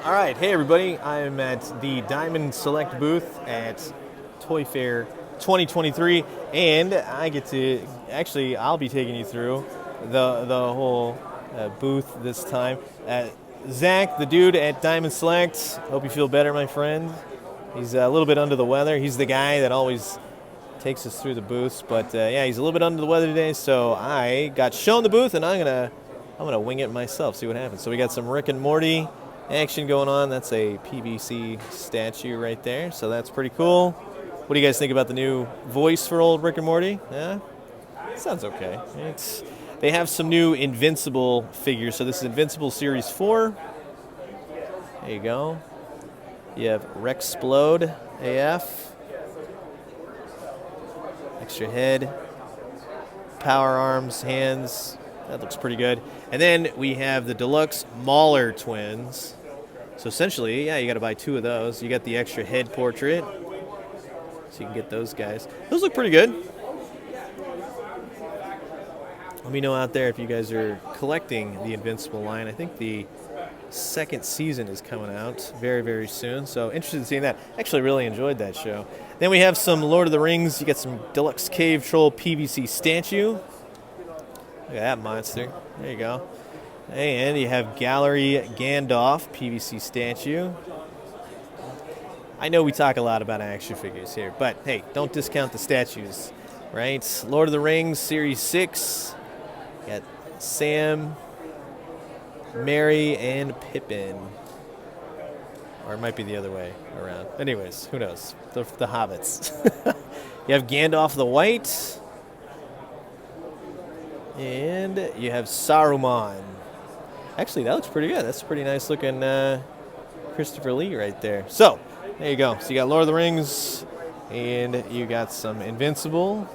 All right, hey everybody. I'm at the Diamond Select booth at Toy Fair 2023, and I get to I'll be taking you through the whole booth this time. Zach, the dude at Diamond Select. Hope you feel better, my friend. He's a little bit under the weather. He's the guy that always takes us through the booths, but yeah, he's a little bit under the weather today. So I got shown the booth, and I'm gonna wing it myself. See what happens. So we got some Rick and Morty action going on. That's a PVC statue right there, so that's pretty cool. What do you guys think about the new voice for old Rick and Morty? Yeah, sounds okay. They have some new Invincible figures. So this is Invincible Series 4. There you go. You have Rexplode AF. Extra head. Power arms, hands. That looks pretty good. And then we have the Deluxe Mauler twins. So essentially, yeah, you got to buy two of those. You got the extra head portrait, so you can get those guys. Those look pretty good. Let me know out there if you guys are collecting the Invincible line. I think the second season is coming out very, very soon. So interested in seeing that. Actually really enjoyed that show. Then we have some Lord of the Rings. You get some Deluxe Cave Troll PVC statue. Look at that monster. There you go. And you have Gallery Gandalf PVC statue. I know we talk a lot about action figures here, but hey, don't discount the statues, right? Lord of the Rings Series 6. You got Sam, Merry, and Pippin. Or it might be the other way around. Anyways, who knows? The hobbits. You have Gandalf the White. And you have Saruman. Actually, that looks pretty good. That's a pretty nice looking Christopher Lee right there. So, there you go. So you got Lord of the Rings, and you got some Invincible,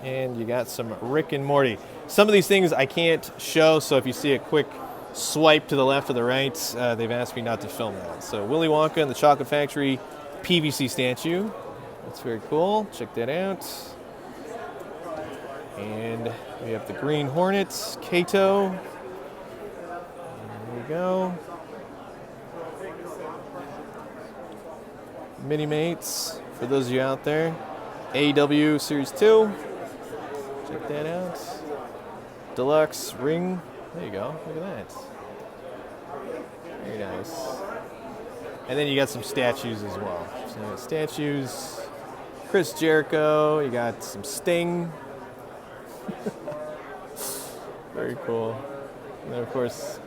and you got some Rick and Morty. Some of these things I can't show, so if you see a quick swipe to the left or the right, they've asked me not to film that. So Willy Wonka and the Chocolate Factory PVC statue. That's very cool. Check that out. And we have the Green Hornet, Kato. There we go. Mini-Mates, for those of you out there. AEW Series 2. Check that out. Deluxe Ring. There you go. Look at that. Very nice. And then you got some statues as well. So you got statues. Chris Jericho. You got some Sting. Very cool. And then, of course,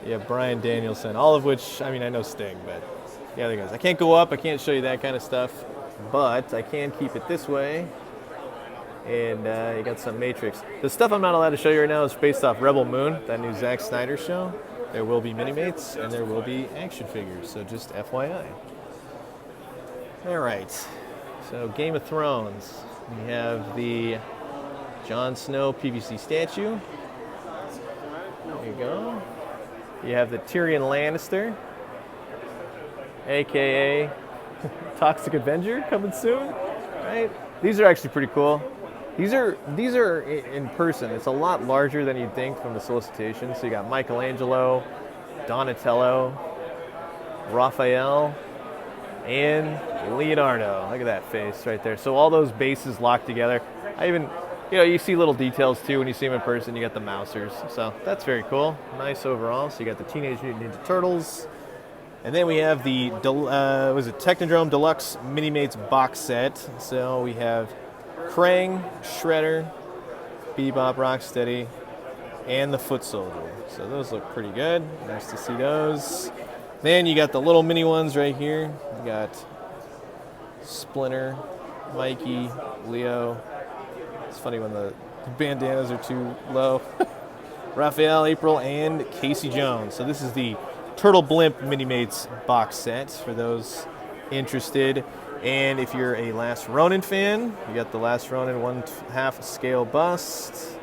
you have Bryan Danielson, all of which, I mean, I know Sting, but the other guys. I can't go up, I can't show you that kind of stuff, but I can keep it this way. And you got some Matrix. The stuff I'm not allowed to show you right now is based off Rebel Moon, that new Zack Snyder show. There will be Mini-Mates, and there will be action figures, so just FYI. All right, so Game of Thrones. We have the Jon Snow PVC statue. There you go. You have the Tyrion Lannister, aka Toxic Avenger, coming soon. Right? These are actually pretty cool. These are in person. It's a lot larger than you'd think from the solicitation. So you got Michelangelo, Donatello, Raphael, and Leonardo. Look at that face right there. So all those bases locked together. You see little details too when you see them in person. You got the Mousers, so that's very cool. Nice overall. So you got the Teenage Mutant Ninja Turtles, and then we have the Technodrome Deluxe Mini-Mates box set. So we have Krang, Shredder, Bebop, Rocksteady, and the Foot Soldier. So those look pretty good. Nice to see those. Then you got the little mini ones right here. You got Splinter, Mikey, Leo. It's funny when the bandanas are too low. Raphael, April, and Casey Jones. So this is the Turtle Blimp Mini-Mates box set for those interested. And if you're a Last Ronin fan, you got the Last Ronin 1/2 scale bust.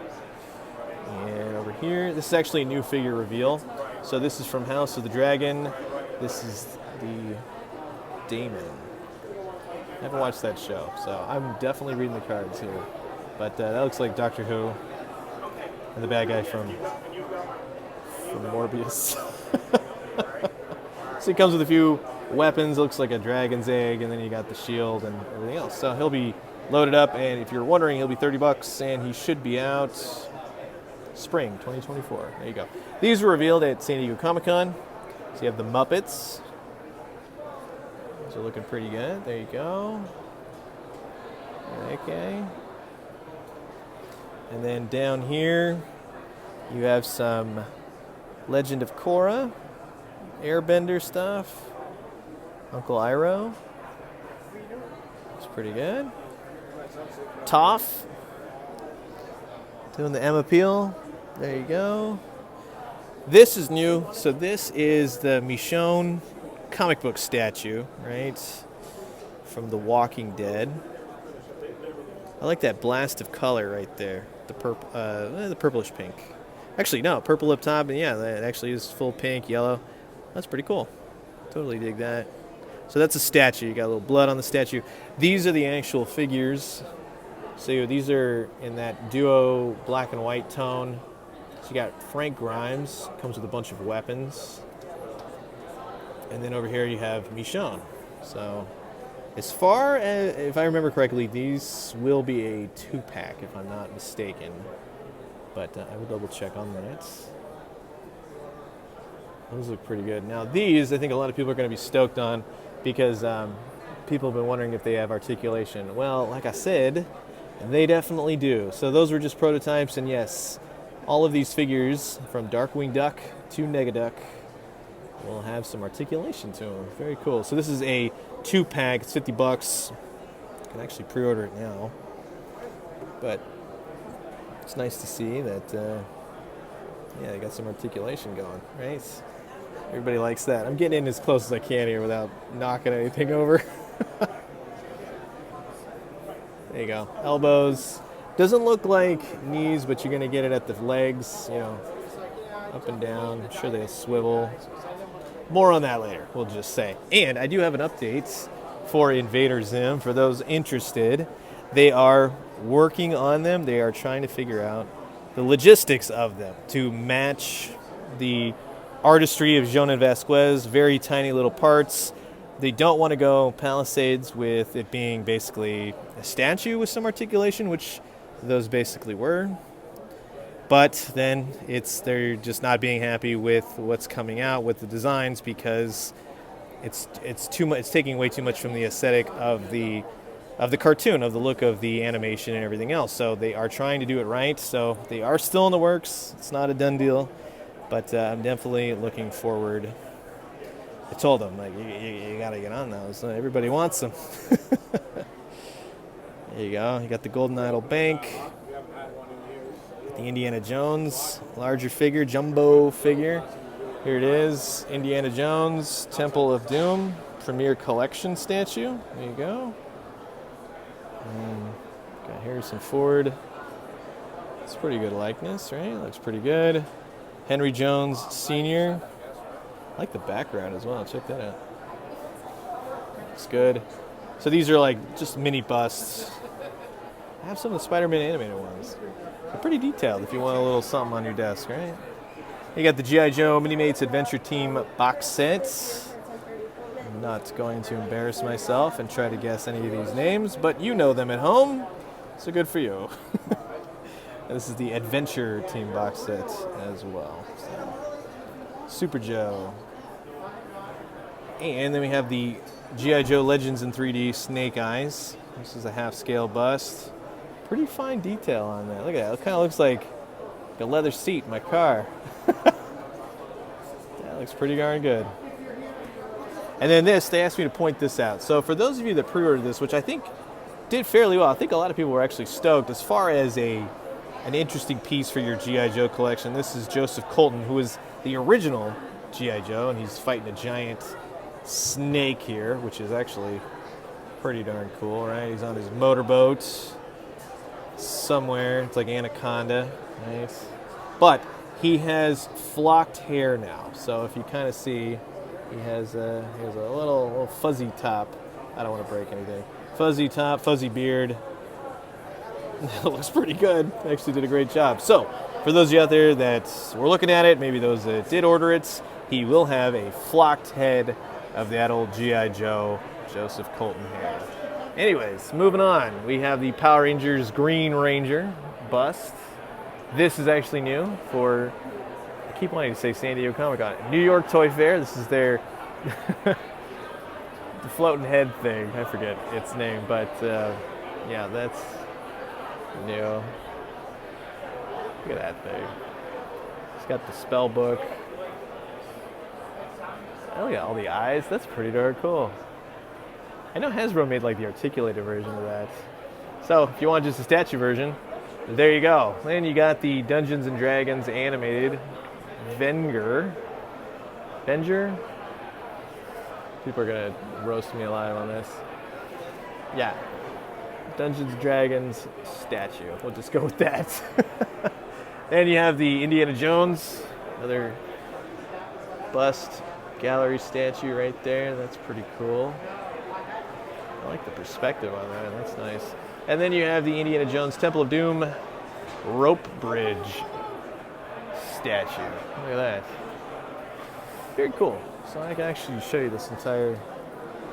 And over here, this is actually a new figure reveal. So this is from House of the Dragon. This is the Daemon. I haven't watched that show, so I'm definitely reading the cards here. But that looks like Doctor Who and the bad guy from Morbius. So he comes with a few weapons. Looks like a dragon's egg, and then you got the shield and everything else. So he'll be loaded up, and if you're wondering, he'll be $30, and he should be out spring 2024. There you go. These were revealed at San Diego Comic-Con. So you have the Muppets. Those are looking pretty good. There you go. Okay. And then down here, you have some Legend of Korra, Airbender stuff, Uncle Iroh. It's pretty good. Toph, doing the Emma Peel. There you go. This is new. So this is the Michonne comic book statue, right? From The Walking Dead. I like that blast of color right there. The purplish pink. Actually, no, purple up top, and yeah, that actually is full pink, yellow. That's pretty cool. Totally dig that. So that's a statue. You got a little blood on the statue. These are the actual figures. So these are in that duo black and white tone. So you got Frank Grimes, comes with a bunch of weapons. And then over here you have Michonne. So as far as, if I remember correctly, these will be a 2-pack, if I'm not mistaken. But I will double check on that. Those look pretty good. Now these, I think a lot of people are going to be stoked on because people have been wondering if they have articulation. Well, like I said, they definitely do. So those were just prototypes, and yes, all of these figures from Darkwing Duck to Negaduck will have some articulation to them. Very cool. So this is a 2-pack. It's $50. You can actually pre-order it now. But it's nice to see that, yeah, they got some articulation going, right? Everybody likes that. I'm getting in as close as I can here without knocking anything over. There you go. Elbows. Doesn't look like knees, but you're going to get it at the legs, you know, up and down. I'm sure they swivel. More on that later, we'll just say. And I do have an update for Invader Zim. For those interested, they are working on them. They are trying to figure out the logistics of them to match the artistry of Jhonen Vasquez. Very tiny little parts. They don't want to go Palisades with it being basically a statue with some articulation, which those basically were. But then they're just not being happy with what's coming out with the designs because it's too much. It's taking way too much from the aesthetic of the cartoon, of the look of the animation and everything else. So they are trying to do it right. So they are still in the works. It's not a done deal, but I'm definitely looking forward. I told them, like, you got to get on those. Everybody wants them. There you go. You got the Golden Idol Bank. The Indiana Jones larger figure, jumbo figure. Here it is, Indiana Jones, Temple of Doom, Premier Collection statue. There you go. Got Harrison Ford. It's a pretty good likeness, right? Looks pretty good. Henry Jones Sr. I like the background as well. Check that out. Looks good. So these are like just mini busts. I have some of the Spider-Man animated ones. They're pretty detailed if you want a little something on your desk, right? You got the G.I. Joe Minimates Adventure Team box set. I'm not going to embarrass myself and try to guess any of these names, but you know them at home, so good for you. This is the Adventure Team box set as well. So, Super Joe. And then we have the G.I. Joe Legends in 3D Snake Eyes. This is a half-scale bust. Pretty fine detail on that. Look at that. It kind of looks like a leather seat in my car. That looks pretty darn good. And then this, they asked me to point this out. So for those of you that pre-ordered this, which I think did fairly well, I think a lot of people were actually stoked as far as an interesting piece for your G.I. Joe collection. This is Joseph Colton, who is the original G.I. Joe, and he's fighting a giant snake here, which is actually pretty darn cool, right? He's on his motorboat somewhere. It's like Anaconda, nice. But he has flocked hair now. So if you kind of see, he has a little fuzzy top. I don't want to break anything. Fuzzy top, fuzzy beard. It looks pretty good. Actually did a great job. So for those of you out there that were looking at it, maybe those that did order it, he will have a flocked head of that old G.I. Joe, Joseph Colton hair. Anyways, moving on. We have the Power Rangers Green Ranger bust. This is actually new for, I keep wanting to say San Diego Comic-Con, New York Toy Fair. This is their the floating head thing. I forget its name, but yeah, that's new. Look at that thing. It's got the spell book. Oh yeah, all the eyes. That's pretty darn cool. I know Hasbro made like the articulated version of that. So if you want just a statue version, there you go. Then you got the Dungeons and Dragons animated Venger. People are gonna roast me alive on this. Yeah, Dungeons and Dragons statue. We'll just go with that. Then you have the Indiana Jones, another bust gallery statue right there. That's pretty cool. I like the perspective on that. That's nice. And then you have the Indiana Jones Temple of Doom rope bridge statue. Look at that. Very cool. So I can actually show you this entire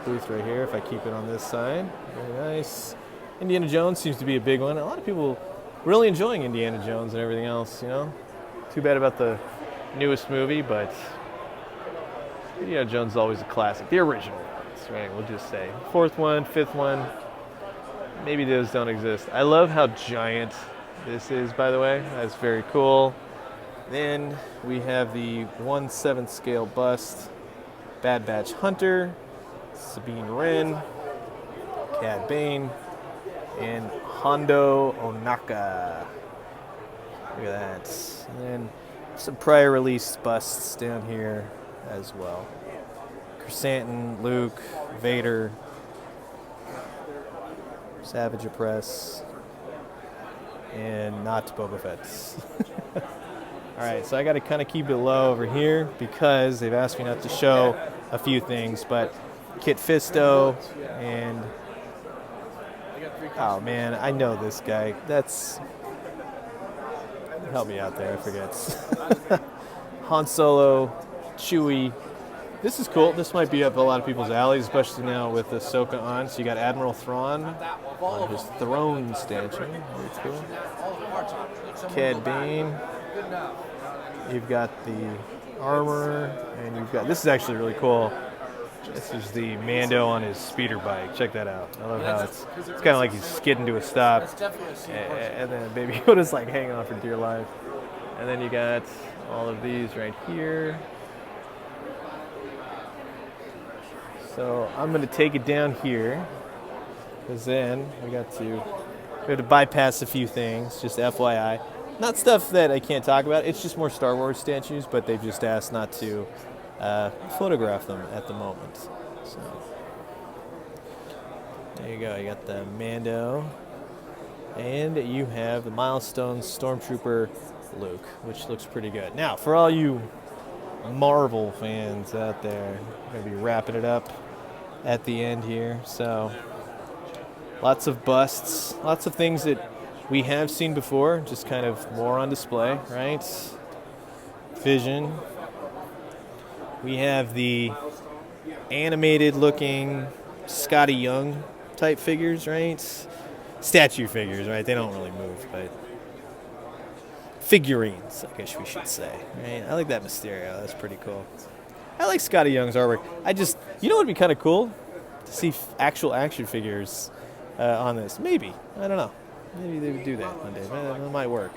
booth right here if I keep it on this side. Very nice. Indiana Jones seems to be a big one. A lot of people really enjoying Indiana Jones and everything else, you know. Too bad about the newest movie, but Indiana Jones is always a classic. The original ones, right? We'll just say. Fourth one, fifth one. Maybe those don't exist. I love how giant this is, by the way. That's very cool. Then we have the 1/7 scale bust, Bad Batch Hunter, Sabine Wren, Cad Bane, and Hondo Onaka. Look at that. And then some prior release busts down here as well. Chrysanthemum, Luke, Vader, Savage Opress, and not Boba Fett. Alright, so I got to kind of keep it low over here because they've asked me not to show a few things, but Kit Fisto and... Oh man, I know this guy. That's... Help me out there, I forget. Han Solo, Chewie. This is cool. This might be up a lot of people's alleys, especially now with Ahsoka on. So you got Admiral Thrawn on his throne statue. Very cool. Cad Bane. You've got the armor, and you've got... This is actually really cool. This is the Mando on his speeder bike. Check that out. I love how it's kind of like he's skidding to a stop. And then Baby Yoda's like hanging on for dear life. And then you got all of these right here. So I'm going to take it down here because then we have to bypass a few things, just FYI. Not stuff that I can't talk about. It's just more Star Wars statues, but they've just asked not to photograph them at the moment. So there you go. You got the Mando, and you have the Milestone Stormtrooper Luke, which looks pretty good. Now, for all you Marvel fans out there, I'm going to be wrapping it up at the end here. So lots of busts, lots of things that we have seen before, just kind of more on display, right? Vision. We have the animated looking Scotty Young type figures, right? Statue figures, right? They don't really move, but figurines, I guess we should say, right? I like that Mysterio. That's pretty cool. I like Scotty Young's artwork. You know what would be kind of cool? To see actual action figures on this. Maybe. I don't know. Maybe they would do that one day. That might work.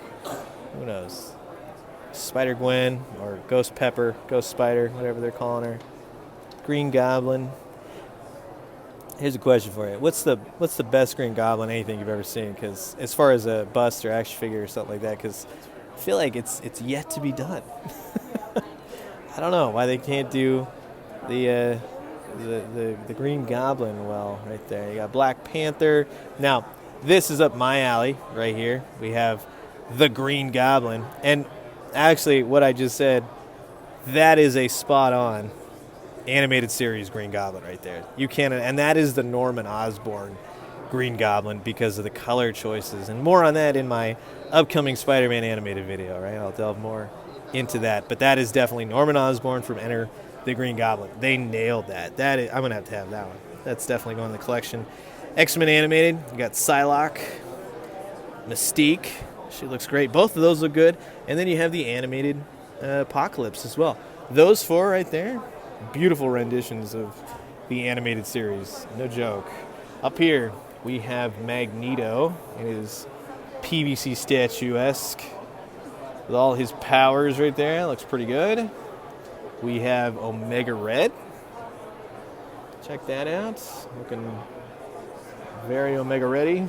Who knows? Spider-Gwen or Ghost Pepper, Ghost Spider, whatever they're calling her. Green Goblin. Here's a question for you. What's the best Green Goblin anything you've ever seen? Because as far as a bust or action figure or something like that, because I feel like it's yet to be done. I don't know why they can't do the Green Goblin well right there. You got Black Panther. Now, this is up my alley right here. We have the Green Goblin. And actually, what I just said, that is a spot-on animated series Green Goblin right there. You can't, and that is the Norman Osborn Green Goblin because of the color choices. And more on that in my upcoming Spider-Man animated video, right? I'll delve more into that. But that is definitely Norman Osborn from Enter the Green Goblin. They nailed that. I'm going to have that one. That's definitely going in the collection. X-Men animated, you got Psylocke, Mystique. She looks great. Both of those look good. And then you have the animated Apocalypse as well. Those four right there, beautiful renditions of the animated series. No joke. Up here, we have Magneto in his PVC statue-esque with all his powers right there. Looks pretty good. We have Omega Red. Check that out. Looking very Omega ready.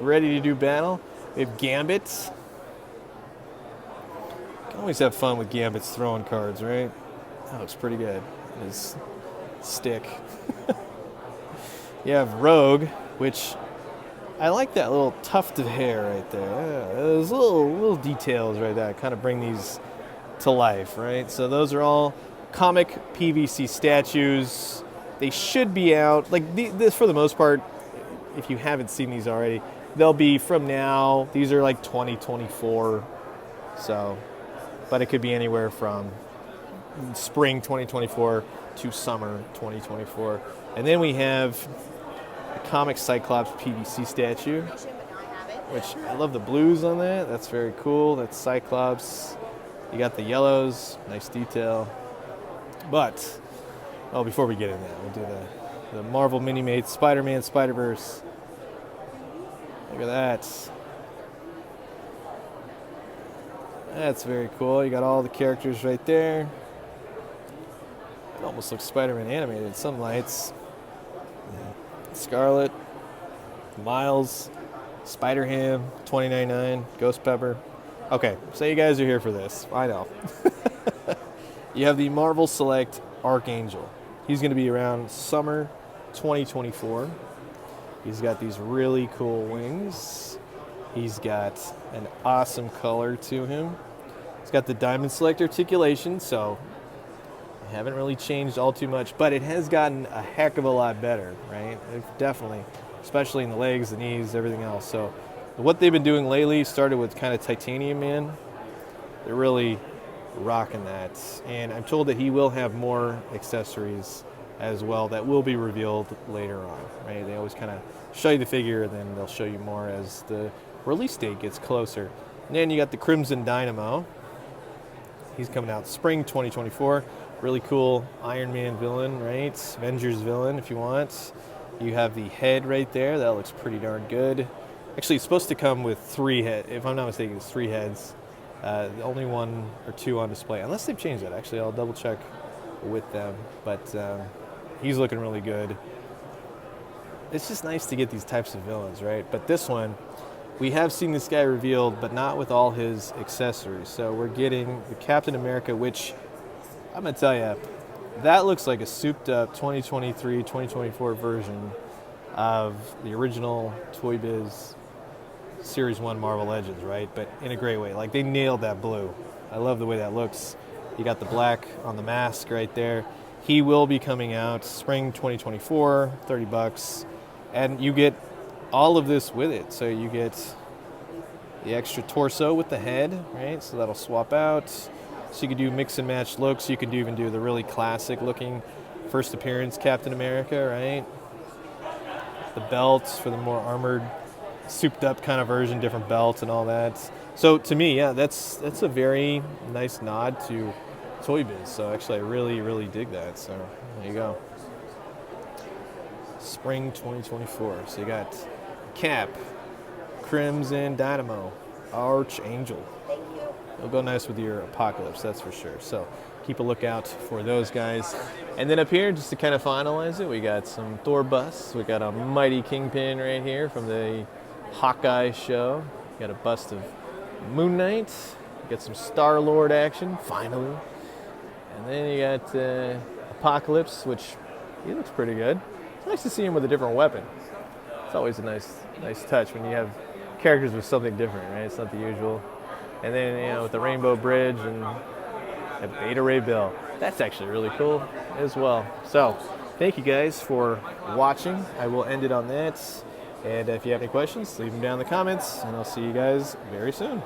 Ready to do battle. We have Gambit. Can always have fun with Gambit's throwing cards, right? That looks pretty good. His stick. You have Rogue, which I like that little tuft of hair right there. Yeah, those little details right there kind of bring these to life, right? So those are all comic PVC statues. They should be out. Like this, for the most part, if you haven't seen these already, they'll be from now. These are like 2024. So, but it could be anywhere from spring 2024 to summer 2024. And then we have the comic Cyclops PVC statue, which I love the blues on that. That's very cool. That's Cyclops. You got the yellows, nice detail. But, before we get in there, we'll do the Marvel Mini-Mates Spider-Man Spider-Verse. Look at that. That's very cool. You got all the characters right there. It almost looks Spider-Man animated. Some lights. Scarlet, Miles, Spider-Ham, 2099, Ghost Pepper. Okay, so you guys are here for this. I know. You have the Marvel Select Archangel. He's going to be around summer 2024. He's got these really cool wings. He's got an awesome color to him. It's got the Diamond Select articulation, so I haven't really changed all too much, but it has gotten a heck of a lot better, right? Definitely, especially in the legs, the knees, everything else. So what they've been doing lately started with kind of Titanium Man. They're really rocking that. And I'm told that he will have more accessories as well that will be revealed later on, right? They always kind of show you the figure, and then they'll show you more as the release date gets closer. And then you got the Crimson Dynamo. He's coming out spring 2024. Really cool Iron Man villain, right? Avengers villain, if you want. You have the head right there. That looks pretty darn good. Actually, it's supposed to come with 3 heads. If I'm not mistaken, it's 3 heads. Only 1 or 2 on display. Unless they've changed that. Actually, I'll double check with them. But he's looking really good. It's just nice to get these types of villains, right? But this one, we have seen this guy revealed, but not with all his accessories. So we're getting the Captain America, which I'm going to tell you, that looks like a souped-up 2023, 2024 version of the original Toy Biz Series 1 Marvel Legends, right? But in a great way. Like, they nailed that blue. I love the way that looks. You got the black on the mask right there. He will be coming out spring 2024, $30. And you get all of this with it. So you get the extra torso with the head, right? So that'll swap out. So you can do mix and match looks. You can even do the really classic looking first appearance Captain America, right? The belts for the more armored, souped up kind of version, different belts and all that. So to me, yeah, that's a very nice nod to Toy Biz. So actually I really, really dig that. So there you go. Spring 2024. So you got Cap, Crimson Dynamo, Archangel. It'll go nice with your Apocalypse, that's for sure. So keep a lookout for those guys. And then up here, just to kind of finalize it, we got some Thor busts. We got a mighty Kingpin right here from the Hawkeye show. Got a bust of Moon Knight. You got some Star-Lord action, finally. And then you got Apocalypse, which he looks pretty good. It's nice to see him with a different weapon. It's always a nice touch when you have characters with something different, right? It's not the usual. And then, with the Rainbow Bridge and a Beta Ray Bill. That's actually really cool as well. So, thank you guys for watching. I will end it on that. And if you have any questions, leave them down in the comments, and I'll see you guys very soon.